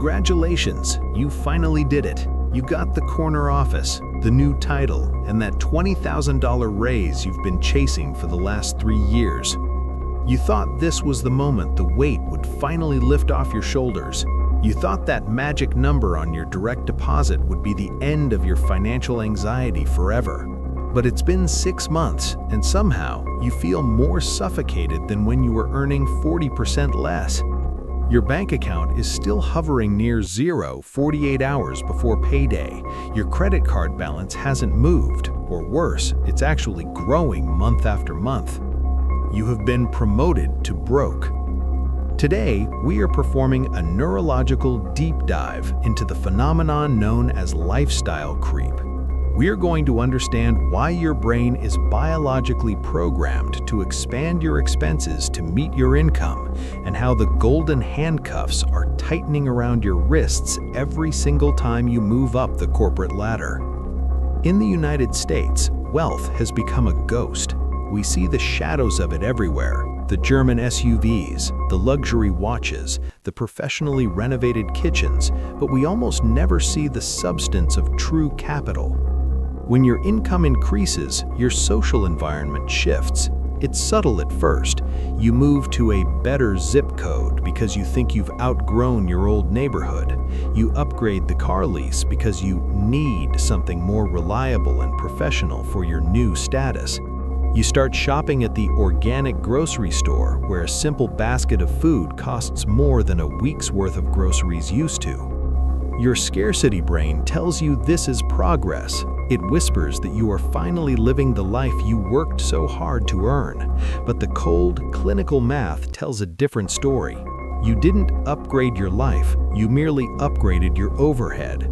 Congratulations, you finally did it. You got the corner office, the new title, and that $20,000 raise you've been chasing for the last 3 years. You thought this was the moment the weight would finally lift off your shoulders. You thought that magic number on your direct deposit would be the end of your financial anxiety forever. But it's been 6 months, and somehow you feel more suffocated than when you were earning 40% less. Your bank account is still hovering near zero 48 hours before payday. Your credit card balance hasn't moved, or worse, it's actually growing month after month. You have been promoted to broke. Today, we are performing a neurological deep dive into the phenomenon known as lifestyle creep. We are going to understand why your brain is biologically programmed to expand your expenses to meet your income, and how the golden handcuffs are tightening around your wrists every single time you move up the corporate ladder. In the United States, wealth has become a ghost. We see the shadows of it everywhere. The German SUVs, the luxury watches, the professionally renovated kitchens, but we almost never see the substance of true capital. When your income increases, your social environment shifts. It's subtle at first. You move to a better zip code because you think you've outgrown your old neighborhood. You upgrade the car lease because you need something more reliable and professional for your new status. You start shopping at the organic grocery store, where a simple basket of food costs more than a week's worth of groceries used to. Your scarcity brain tells you this is progress. It whispers that you are finally living the life you worked so hard to earn. But the cold, clinical math tells a different story. You didn't upgrade your life, you merely upgraded your overhead.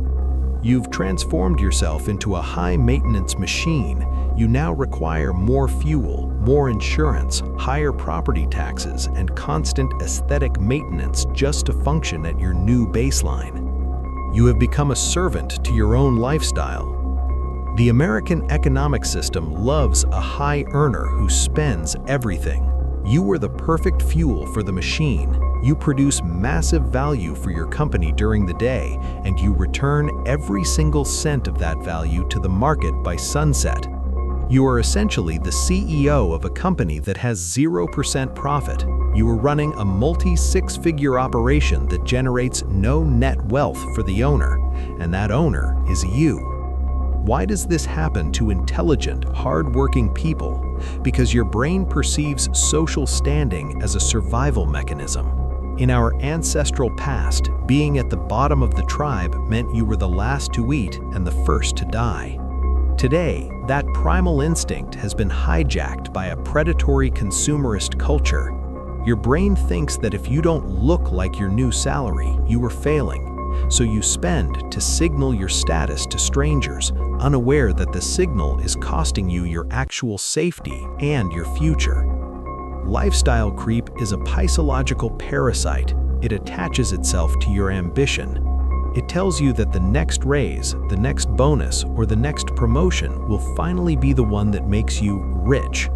You've transformed yourself into a high-maintenance machine. You now require more fuel, more insurance, higher property taxes, and constant aesthetic maintenance just to function at your new baseline. You have become a servant to your own lifestyle. The American economic system loves a high earner who spends everything. You are the perfect fuel for the machine. You produce massive value for your company during the day, and you return every single cent of that value to the market by sunset. You are essentially the CEO of a company that has 0% profit. You are running a multi-six-figure operation that generates no net wealth for the owner, and that owner is you. Why does this happen to intelligent, hard-working people? Because your brain perceives social standing as a survival mechanism. In our ancestral past, being at the bottom of the tribe meant you were the last to eat and the first to die. Today, that primal instinct has been hijacked by a predatory consumerist culture. Your brain thinks that if you don't look like your new salary, you are failing. So you spend to signal your status to strangers, unaware that the signal is costing you your actual safety and your future. Lifestyle creep is a psychological parasite. It attaches itself to your ambition. It tells you that the next raise, the next bonus, or the next promotion will finally be the one that makes you rich.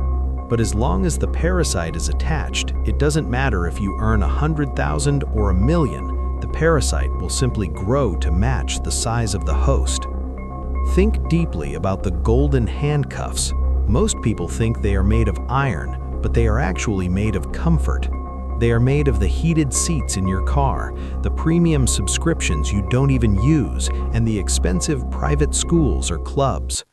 But as long as the parasite is attached, it doesn't matter if you earn 100,000 or 1,000,000. The parasite will simply grow to match the size of the host. Think deeply about the golden handcuffs. Most people think they are made of iron, but they are actually made of comfort. They are made of the heated seats in your car, the premium subscriptions you don't even use, and the expensive private schools or clubs.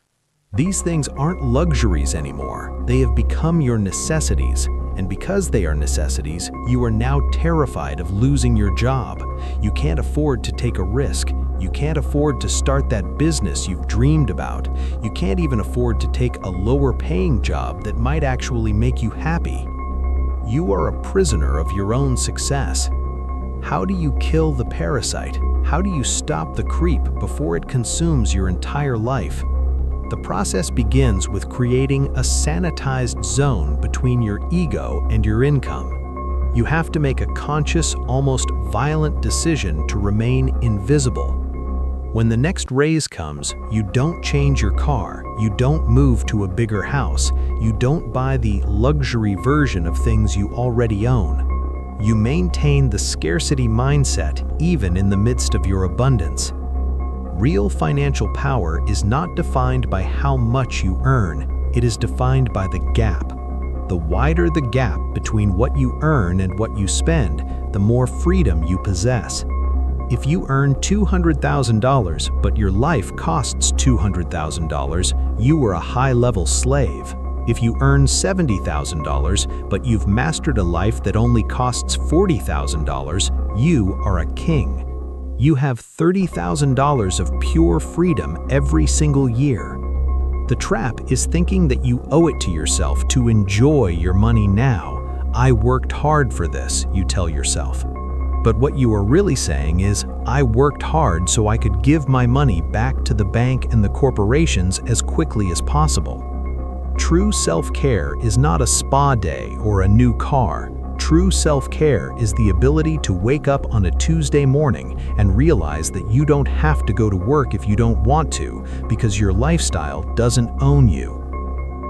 These things aren't luxuries anymore. They have become your necessities. And because they are necessities, you are now terrified of losing your job. You can't afford to take a risk. You can't afford to start that business you've dreamed about. You can't even afford to take a lower-paying job that might actually make you happy. You are a prisoner of your own success. How do you kill the parasite? How do you stop the creep before it consumes your entire life? The process begins with creating a sanitized zone between your ego and your income. You have to make a conscious, almost violent decision to remain invisible. When the next raise comes, you don't change your car, you don't move to a bigger house, you don't buy the luxury version of things you already own. You maintain the scarcity mindset even in the midst of your abundance. Real financial power is not defined by how much you earn, it is defined by the gap. The wider the gap between what you earn and what you spend, the more freedom you possess. If you earn $200,000 but your life costs $200,000, you are a high-level slave. If you earn $70,000 but you've mastered a life that only costs $40,000, you are a king. You have $30,000 of pure freedom every single year. The trap is thinking that you owe it to yourself to enjoy your money now. I worked hard for this, you tell yourself. But what you are really saying is, I worked hard so I could give my money back to the bank and the corporations as quickly as possible. True self-care is not a spa day or a new car. True self-care is the ability to wake up on a Tuesday morning and realize that you don't have to go to work if you don't want to, because your lifestyle doesn't own you.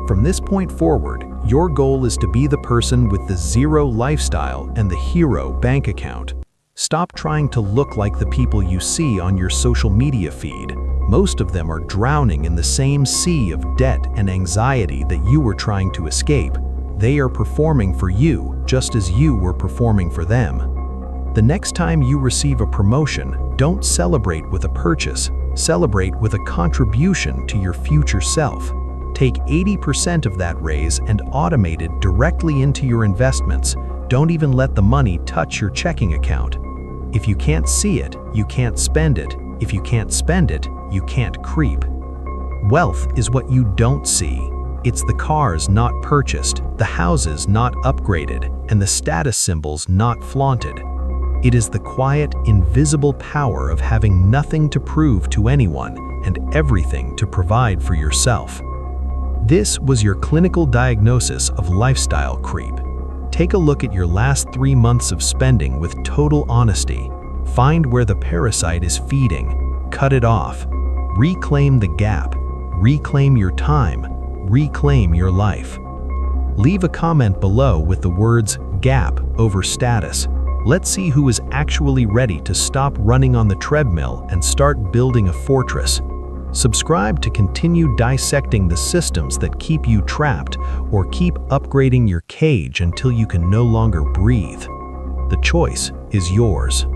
From this point forward, your goal is to be the person with the zero lifestyle and the hero bank account. Stop trying to look like the people you see on your social media feed. Most of them are drowning in the same sea of debt and anxiety that you were trying to escape. They are performing for you just as you were performing for them. The next time you receive a promotion, don't celebrate with a purchase. Celebrate with a contribution to your future self. Take 80% of that raise and automate it directly into your investments. Don't even let the money touch your checking account. If you can't see it, you can't spend it. If you can't spend it, you can't creep. Wealth is what you don't see. It's the cars not purchased, the houses not upgraded, and the status symbols not flaunted. It is the quiet, invisible power of having nothing to prove to anyone and everything to provide for yourself. This was your clinical diagnosis of lifestyle creep. Take a look at your last 3 months of spending with total honesty. Find where the parasite is feeding. Cut it off. Reclaim the gap. Reclaim your time. Reclaim your life. Leave a comment below with the words "gap" over status. Let's see who is actually ready to stop running on the treadmill and start building a fortress. Subscribe to continue dissecting the systems that keep you trapped or keep upgrading your cage until you can no longer breathe. The choice is yours.